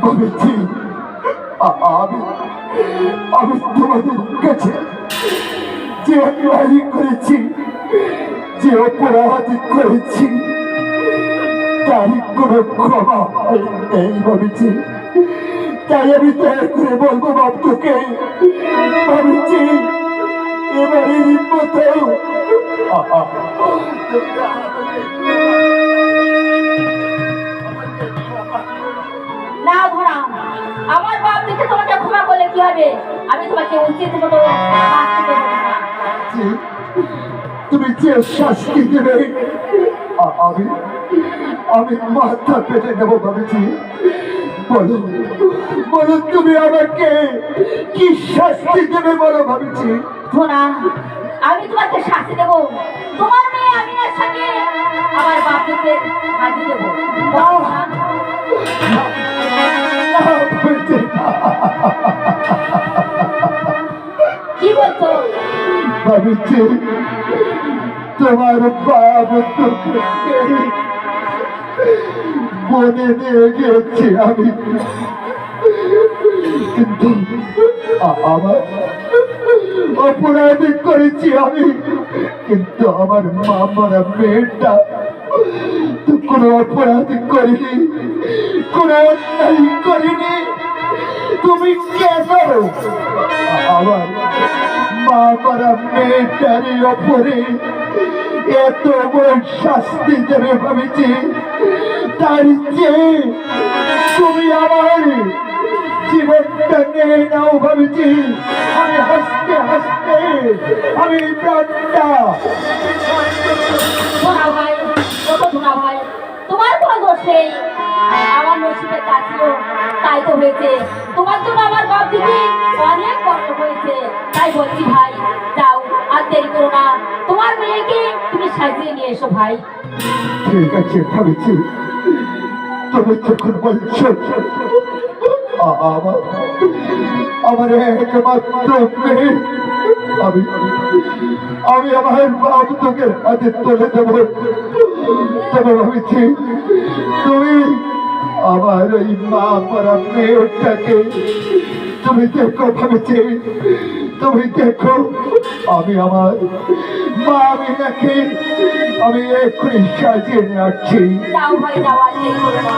ভেবেছি আমি আমি তোমাদের কাছে যে অন্যায় করেছি, যে অপরাধ করেছি, তার কোনো ক্ষমা নেই ভেবেছি। তাই আমি দয়া করে বলবো বাপকে, ভাবছি এবারের মতো না ধরা, আমার বাপ দেখে তোমাকে ক্ষমা করলে কি হবে? আমি তোমাকে উচিত মতো শাস্তি দেবো না। তুমি যে শাস্তি দেবে আমি আমি মাথা পেতে দেবো ভাবছি। বলো বলো তুমি আমাকে কি শাস্তি দেবে বলো ভাবছি। ধরা, আমি তোমাকে শাস্তি দেবো। তোমার মেয়ে আমিনার সঙ্গে আমার বাপকে শাস্তি দেবো। কি বলছো? ভাবছি তোমার বাপ তোকে বনে নিয়ে গেছে আমি, কিন্তু আমার অপরাধ করেছি আমি, কিন্তু আমার মা মারা মেয়েটা তো কোনো অপরাধ করিনি, কোনো অন্যায় করিনি। তুমি কেন আমার মা মারা মেয়েটার ওপরে এত বড় শাস্তি দেবে ভেবেছি? তার চেয়ে তুমি আমার জীবনটা নিয়ে নাও ভেবেছি। আমি হাসতে হাসতে আমি প্রাণটা। ধরা ভাই, ধরা ভাই, তোমার কোনো দোষ নেই। আমার নসিবে তা ছিল, তাই তো হয়েছে। তোমার জন্য আমার বাপ দিদি অনেক কষ্ট হয়েছে। তাই বলছি ভাই, যাও আর দেরি করো না, তোমার মেয়েকে তুমি সাজিয়ে নিয়ে এসো ভাই। ঠিক আছে ভাবছি, তুমি যখন বলছো আমার আমার একমাত্র মেয়ে, আমি আমি আমার বাপ তোকে হাতে তুলে দেবো। তবে ভাবছি তুমি আমার ওই মা মরা মেয়েটাকে তুমি দেখো ভাবছি, তুমি দেখো আমি আমার মা আমিনাকে আমি এক্ষুনি সাজিয়ে নিয়ে আসছি। যাও ভাই, যাও আর দেরি করো না।